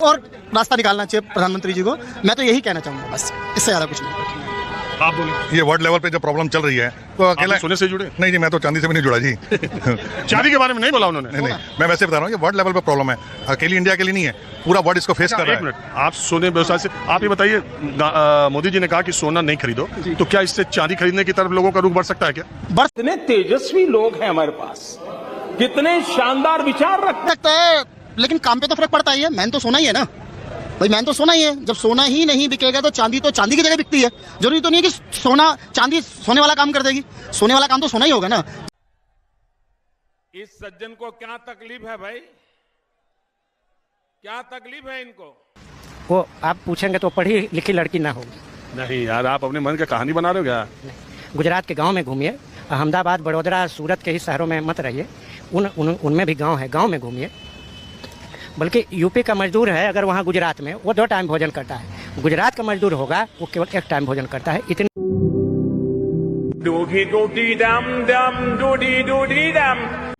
और रास्ता निकालना चाहिए प्रधानमंत्री जी को। मैं तो यही कहना चाहूँगा, बस इससे ज़्यादा कुछ नहीं। आप बोलिए। ये वर्ल्ड लेवल पे जो प्रॉब्लम चल रही है तो अकेला सोने से जुड़े? नहीं जी, मैं तो चांदी से भी नहीं जुड़ा जी। चांदी के बारे में नहीं बोला उन्होंने। नहीं, मैं वैसे बता रहा हूँ, ये वर्ल्ड लेवल पे प्रॉब्लम है, अकेली इंडिया के लिए नहीं है, पूरा वर्ल्ड इसको फेस कर रहा है। एक मिनट, आप सोने व्यवसाय से आप ये बताइए, मोदी जी ने कहा कि सोना नहीं खरीदो, तो क्या इससे चांदी खरीदने की तरफ लोगों का रुख बढ़ सकता है क्या? कितने तेजस्वी लोग हैं हमारे पास, कितने शानदार विचार रखता है, लेकिन काम पे तो फर्क पड़ता ही है। मैन तो सोना ही है ना भाई, मैन तो सोना ही है। जब सोना ही नहीं बिकेगा तो चांदी की जगह बिकती है। जरूरी तो नहीं है कि सोना चांदी सोने वाला काम कर देगी, सोने वाला काम तो सोना ही होगा ना। इस सज्जन को क्या तकलीफ है भाई, क्या तकलीफ है इनको? वो आप पूछेंगे तो पढ़ी लिखी लड़की ना होगी। नहीं यार, आप अपने मन का कहानी बना रहे हो क्या? गुजरात के गांव में घूमिए, अहमदाबाद, बड़ौदा, सूरत के ही शहरों में मत रहिए, उनमें भी गांव है, गांव में घूमिए। बल्कि यूपी का मजदूर है, अगर वहाँ गुजरात में, वो 2 टाइम भोजन करता है। गुजरात का मजदूर होगा, वो केवल 1 टाइम भोजन करता है। इतनी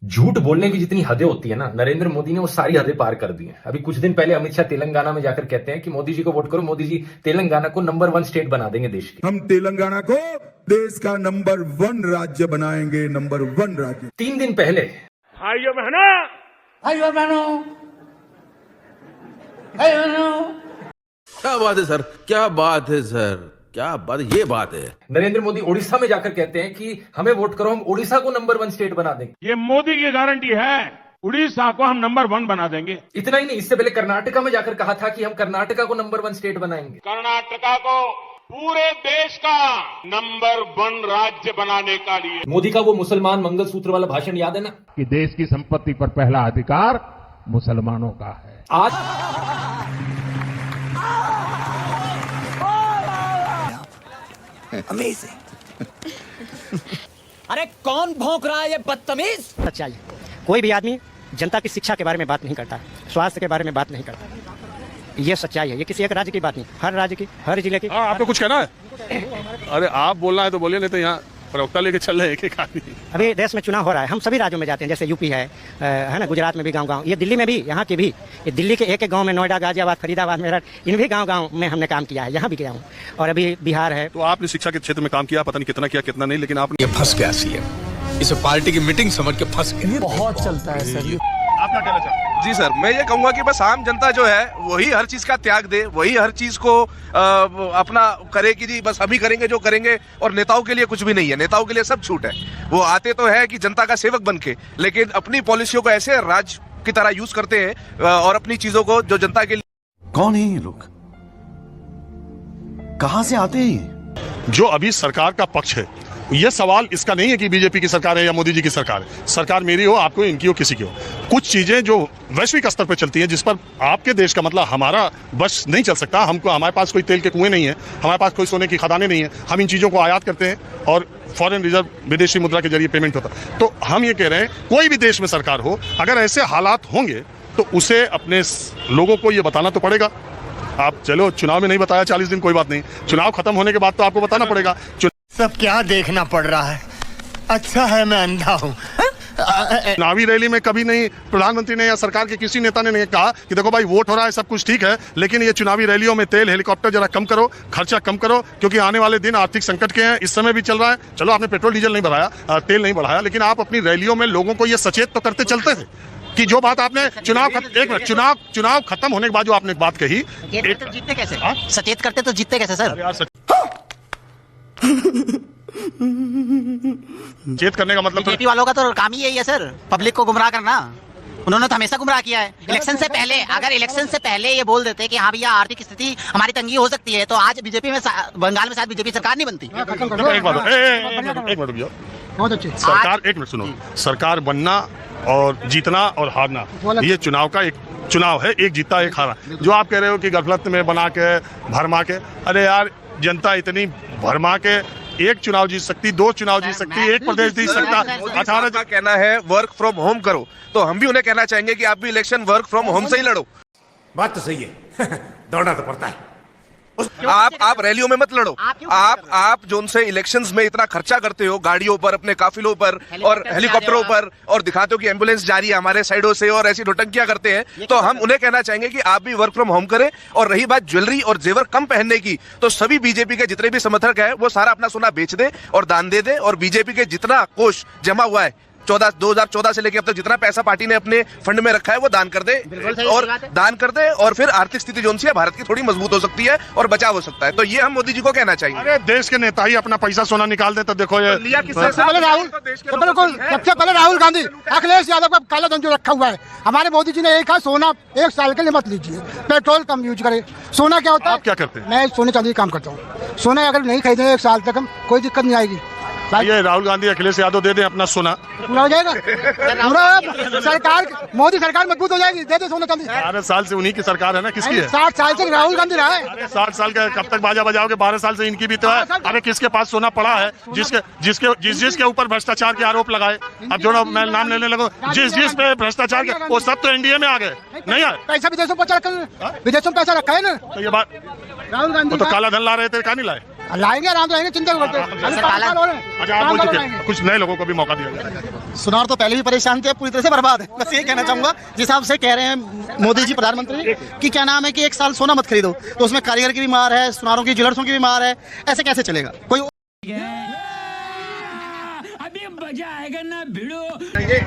झूठ बोलने की जितनी हदें होती है ना, नरेंद्र मोदी ने वो सारी हदें पार कर दी हैं। अभी कुछ दिन पहले अमित शाह तेलंगाना में जाकर कहते हैं कि मोदी जी को वोट करो, मोदी जी तेलंगाना को नंबर 1 स्टेट बना देंगे देश की। हम तेलंगाना को देश का नंबर 1 राज्य बनाएंगे, नंबर 1 राज्य। 3 दिन पहले भाइयों बहनों, क्या बात है सर, क्या बात है सर, क्या बात, ये बात है। नरेंद्र मोदी ओडिशा में जाकर कहते हैं कि हमें वोट करो, हम ओडिशा को नंबर 1 स्टेट बना देंगे। ये मोदी की गारंटी है, उड़ीसा को हम नंबर 1 बना देंगे। इतना ही नहीं, इससे पहले कर्नाटका में जाकर कहा था कि हम कर्नाटका को नंबर 1 स्टेट बनाएंगे। कर्नाटका को पूरे देश का नंबर 1 राज्य बनाने का लिए। मोदी का वो मुसलमान मंगलसूत्र वाला भाषण याद है ना, कि देश की संपत्ति पर पहला अधिकार मुसलमानों का है। आज अरे कौन भौंक रहा है ये बदतमीज? सच्चाई, कोई भी आदमी जनता की शिक्षा के बारे में बात नहीं करता, स्वास्थ्य के बारे में बात नहीं करता। ये सच्चाई है, ये किसी एक राज्य की बात नहीं, हर राज्य की, हर जिले की। आपको कुछ कहना है? अरे आप बोलना है तो बोलिए, नहीं तो यहाँ प्रवक्ता लेके चल रहे एक आदमी। अभी देश में चुनाव हो रहा है, हम सभी राज्यों में जाते हैं, जैसे यूपी है ना, गुजरात में भी गांव-गांव, ये दिल्ली में भी, यहाँ की भी, ये दिल्ली के एक गांव में, नोएडा, गाजियाबाद, फरीदाबाद, मेरठ, इन भी गांव-गांव में हमने काम किया है, यहाँ भी गया हूँ। और अभी बिहार है। तो आपने शिक्षा के क्षेत्र में काम किया, पता नहीं कितना किया कितना नहीं, लेकिन आपने ये फंस गया सीएम, इसे पार्टी की मीटिंग समझ के फंस गया। बहुत चलता है सर। आप क्या कहना चाहते हैं? जी सर, मैं ये कहूंगा कि बस आम जनता जो है वही हर चीज का त्याग दे, वही हर चीज को अपना करे कि जी बस हम ही करेंगे जो करेंगे, और नेताओं के लिए कुछ भी नहीं है, नेताओं के लिए सब छूट है। वो आते तो है कि जनता का सेवक बन के, लेकिन अपनी पॉलिसियों को ऐसे राज की तरह यूज करते हैं और अपनी चीजों को जो जनता के लिए। कौन है ये लोग, कहां से आते हैं? जो अभी सरकार का पक्ष है, ये सवाल इसका नहीं है कि बीजेपी की सरकार है या मोदी जी की सरकार है। सरकार मेरी हो, आपको, इनकी हो, किसी की हो। कुछ चीजें जो वैश्विक स्तर पर चलती हैं, जिस पर आपके देश का, मतलब हमारा बस नहीं चल सकता। हमको, हमारे पास कोई तेल के कुएं नहीं है, हमारे पास कोई सोने की खदानें नहीं है, हम इन चीजों को आयात करते हैं और फॉरेन रिजर्व, विदेशी मुद्रा के जरिए पेमेंट होता है। तो हम ये कह रहे हैं, कोई भी देश में सरकार हो, अगर ऐसे हालात होंगे तो उसे अपने लोगों को ये बताना तो पड़ेगा। आप चलो चुनाव में नहीं बताया 40 दिन, कोई बात नहीं, चुनाव खत्म होने के बाद तो आपको बताना पड़ेगा। सब क्या देखना पड़ रहा है, अच्छा है मैं अंधा हूँ। चुनावी रैली में कभी नहीं प्रधानमंत्री ने या सरकार के किसी नेता ने नहीं कहा कि देखो भाई वोट हो रहा है, सब कुछ ठीक है, लेकिन ये चुनावी रैलियों में तेल, हेलीकॉप्टर जरा कम करो, खर्चा कम करो, क्योंकि आने वाले दिन आर्थिक संकट के हैं। इस समय भी चल रहा है। चलो आपने पेट्रोल डीजल नहीं बढ़ाया, तेल नहीं बढ़ाया, लेकिन आप अपनी रैलियों में लोगों को ये सचेत तो करते चलते थे कि जो बात आपने चुनाव खत्म होने के बाद जो आपने बात कही, जीतते कैसे? सचेत करते तो जीतते कैसे सर? चेत करने का मतलब बीजेपी वालों का तो काम ही यही है सर, पब्लिक को गुमराह करना। उन्होंने तो हमेशा गुमराह किया है। इलेक्शन से पहले, अगर इलेक्शन से पहले ये बोल देते कि हाँ भैया आर्थिक स्थिति हमारी तंगी हो सकती है, तो आज बीजेपी में, बंगाल में शायद बीजेपी सरकार नहीं बनती। एक मिनट भैया, बहुत अच्छी सरकार, एक मिनट सुनो, सरकार बनना और जीतना और हारना, ये चुनाव का एक चुनाव है, एक जीता एक हारा। जो आप कह रहे हो कि गफलत में बना के, भरमा के, अरे यार जनता इतनी भरमा के एक चुनाव जीत सकती, 2 चुनाव जीत सकती, एक प्रदेश जीत सकता। 18 का कहना है वर्क फ्रॉम होम करो, तो हम भी उन्हें कहना चाहेंगे कि आप भी इलेक्शन वर्क फ्रॉम होम से ही लड़ो। बात तो सही है। दौड़ना तो पड़ता है। आप रैलियों में मत लड़ो। आप जो उनसे इलेक्शंस में इतना खर्चा करते हो गाड़ियों पर, अपने काफिलों पर और हेलीकॉप्टरों पर, और दिखाते हो कि एम्बुलेंस जा रही है हमारे साइडों से और ऐसी नौटंकियां करते हैं, तो हम उन्हें कहना चाहेंगे कि आप भी वर्क फ्रॉम होम करें। और रही बात ज्वेलरी और जेवर कम पहनने की, तो सभी बीजेपी के जितने भी समर्थक है वो सारा अपना सोना बेच दे और दान दे दे, और बीजेपी के जितना कोष जमा हुआ है 2014 से लेकर अब तक जितना पैसा पार्टी ने अपने फंड में रखा है वो दान कर दे, और फिर आर्थिक स्थिति जो है भारत की थोड़ी मजबूत हो सकती है और बचाव हो सकता है। तो ये हम मोदी जी को कहना चाहिए। अरे देश के नेता ही अपना पैसा सोना निकाल दे तो देखो ये सबसे पहले राहुल गांधी, अखिलेश यादव का काला धन जो रखा हुआ है, हमारे मोदी जी ने एक कहा सोना 1 साल के लिए मत लीजिए, पेट्रोल कम यूज करें। सोना क्या होता है? आप क्या करते हैं? मैं सोने चांदी काम करता हूँ। सोना अगर नहीं खरीदेंगे 1 साल तक हम, कोई दिक्कत नहीं आएगी। ये राहुल गांधी अखिलेश यादव दे दे अपना सोना, पूरा हो जाएगा। सरकार, मोदी सरकार मजबूत हो जाएगी, दे दे सोना चांदी। 12 साल से उन्हीं की सरकार है ना, किसकी है? 60 साल से राहुल गांधी रहा है। अरे 60 साल का कब तक बाजा बजाओगे? 12 साल से इनकी भी तो है। अरे किसके पास सोना पड़ा है जिसके ऊपर भ्रष्टाचार के आरोप लगाए? अब जो मैं नाम लेने लगूं, जिस पे भ्रष्टाचार के, वो सब तो एनडीए में आ गए, नहीं आए? पैसा विदेशों में विदेशों में पैसा रखा है ना। तो ये बात राहुल गांधी तो काला धन ला रहे थे, कहाँ नहीं लाए? लाएंगे, आराम लाएंगे, चिंता नहीं करते। अच्छा आप बोल चुके, कुछ नए लोगों को भी मौका दिया जाए। सुनार तो पहले भी परेशान थे, पूरी तरह से बर्बाद है। बस ये कहना चाहूंगा, जिस हिसाब से कह रहे हैं मोदी जी प्रधानमंत्री कि क्या नाम है कि 1 साल सोना मत खरीदो, तो उसमें कारीगर की भी मार है, सुनारों की, ज्वेलर्सों की भी मार है। ऐसे कैसे चलेगा? कोई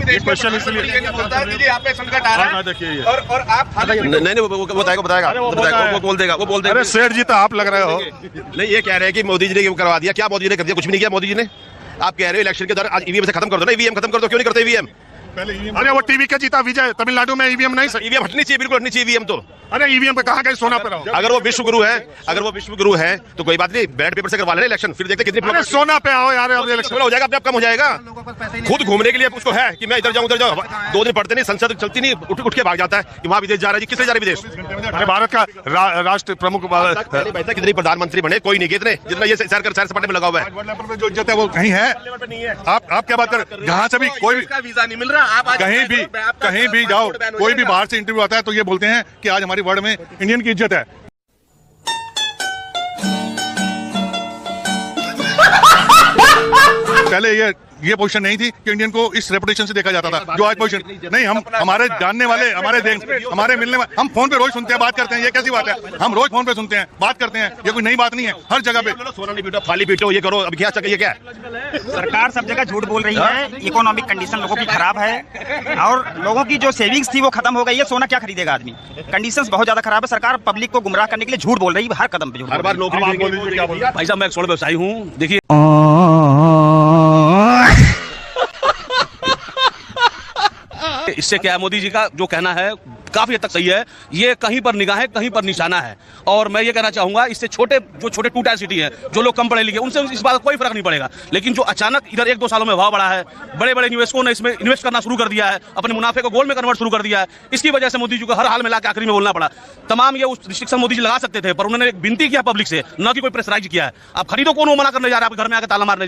ये क्वेश्चन इसलिए यहाँ पे संकट आ रहा है, देखिए और आप नहीं वो बोल देगा। अरे सेठ जी तो आप लग रहे हो। नहीं, ये कह रहे हैं कि मोदी जी ने करवा दिया। क्या मोदी जी ने कर दिया? कुछ भी नहीं किया मोदी जी ने। आप कह रहे हो इलेक्शन के दौरान आज ईवीएम से खत्म कर दो ना, ईवीएम खत्म कर दो। क्यों नहीं करते ईवीएम? अरे वो टीवी का जीता विजय, तमिलनाडु में ईवीएम नहीं सही। ईवीएम हटनी चाहिए, बिल्कुल हटनी चाहिए ईवीएम तो। अरे ईवीएम पे कहाँ गए सोना पे रहो। अगर वो विश्व गुरु है तो कोई बात नहीं, बैलेट पेपर से करवा लेना इलेक्शन, फिर देखते कितनी। अरे सोना पे आओ यार, अब इलेक्शन हो जाएगा, अपने आप कम हो जाएगा। खुद घूमने के लिए उसको है कि मैं इधर जाऊं उधर जाऊं, 2 दिन पढ़ते नहीं, संसद चलती नहीं, उठ के भाग जाता है कि वहां विदेश जा रहा है जी। किसने जा रहा है विदेश? अरे भारत का राष्ट्र प्रमुख पैसा कितने प्रधानमंत्री बने, कोई नहीं कितने, जितना ये सैर सपाटे में लगा हुआ है। जो इज्जत है वो कहीं है। आप क्या बात कर, जहाँ से भी कोई वीजा नहीं मिल रहा, आप कहीं भी जाओ, कोई भी बाहर से इंटरव्यू आता है तो ये बोलते हैं कि आज हमारी वर्ल्ड में इंडियन की इज्जत है। पहले ये पोजीशन नहीं थी कि इंडियन को इस रेपुटेशन से देखा जाता था जो आज पोजीशन नहीं। हम हमारे जानने वाले, हमारे मिलने वाले, हम फोन पे रोज सुनते हैं, बात करते हैं। ये कैसी बात है? हम रोज फोन पे सुनते हैं, बात करते हैं, ये कोई नई बात नहीं है। हर जगह पे सोना नहीं पीटो, खाली पीटो, ये करो, अब क्या ये क्या है? सरकार सब जगह झूठ बोल रही है। इकोनॉमिक कंडीशन लोगों की खराब है और लोगों की जो सेविंग्स थी वो खत्म हो गई है। सोना क्या खरीदेगा आदमी? कंडीशंस बहुत ज्यादा खराब है। सरकार पब्लिक को गुमराह करने के लिए झूठ बोल रही है, हर कदम पे। हर बार नौकरी भाई साहब, मैं एक छोटे व्यवसायी हूँ। देखिए इससे क्या है, मोदी जी का जो कहना है काफी हद तक सही है। ये कहीं पर निगाह है, कहीं पर निशाना है। और मैं ये कहना चाहूंगा, इससे छोटे 2 टायर सिटी है, जो लोग कम पढ़े लिखे, उनसे इस बात का कोई फर्क नहीं पड़ेगा। लेकिन जो अचानक इधर 1-2 सालों में भाव बढ़ा है, बड़े बड़े निवेशकों ने इसमें इन्वेस्ट करना शुरू कर दिया है, अपने मुनाफे को गोल्ड में कन्वर्ट शुरू कर दिया है। इसकी वजह से मोदी जी को हर हाल में लाके आखिरी में बोलना पड़ा। तमाम ये रिस्ट्रिक्शन मोदी जी लगा सकते थे, पर उन्होंने एक विनती किया पब्लिक से, न कि कोई प्रेशराइज किया है। आप खरीदो, कौन वो मना करने जा रहा है? आप घर में आकर ताला मारने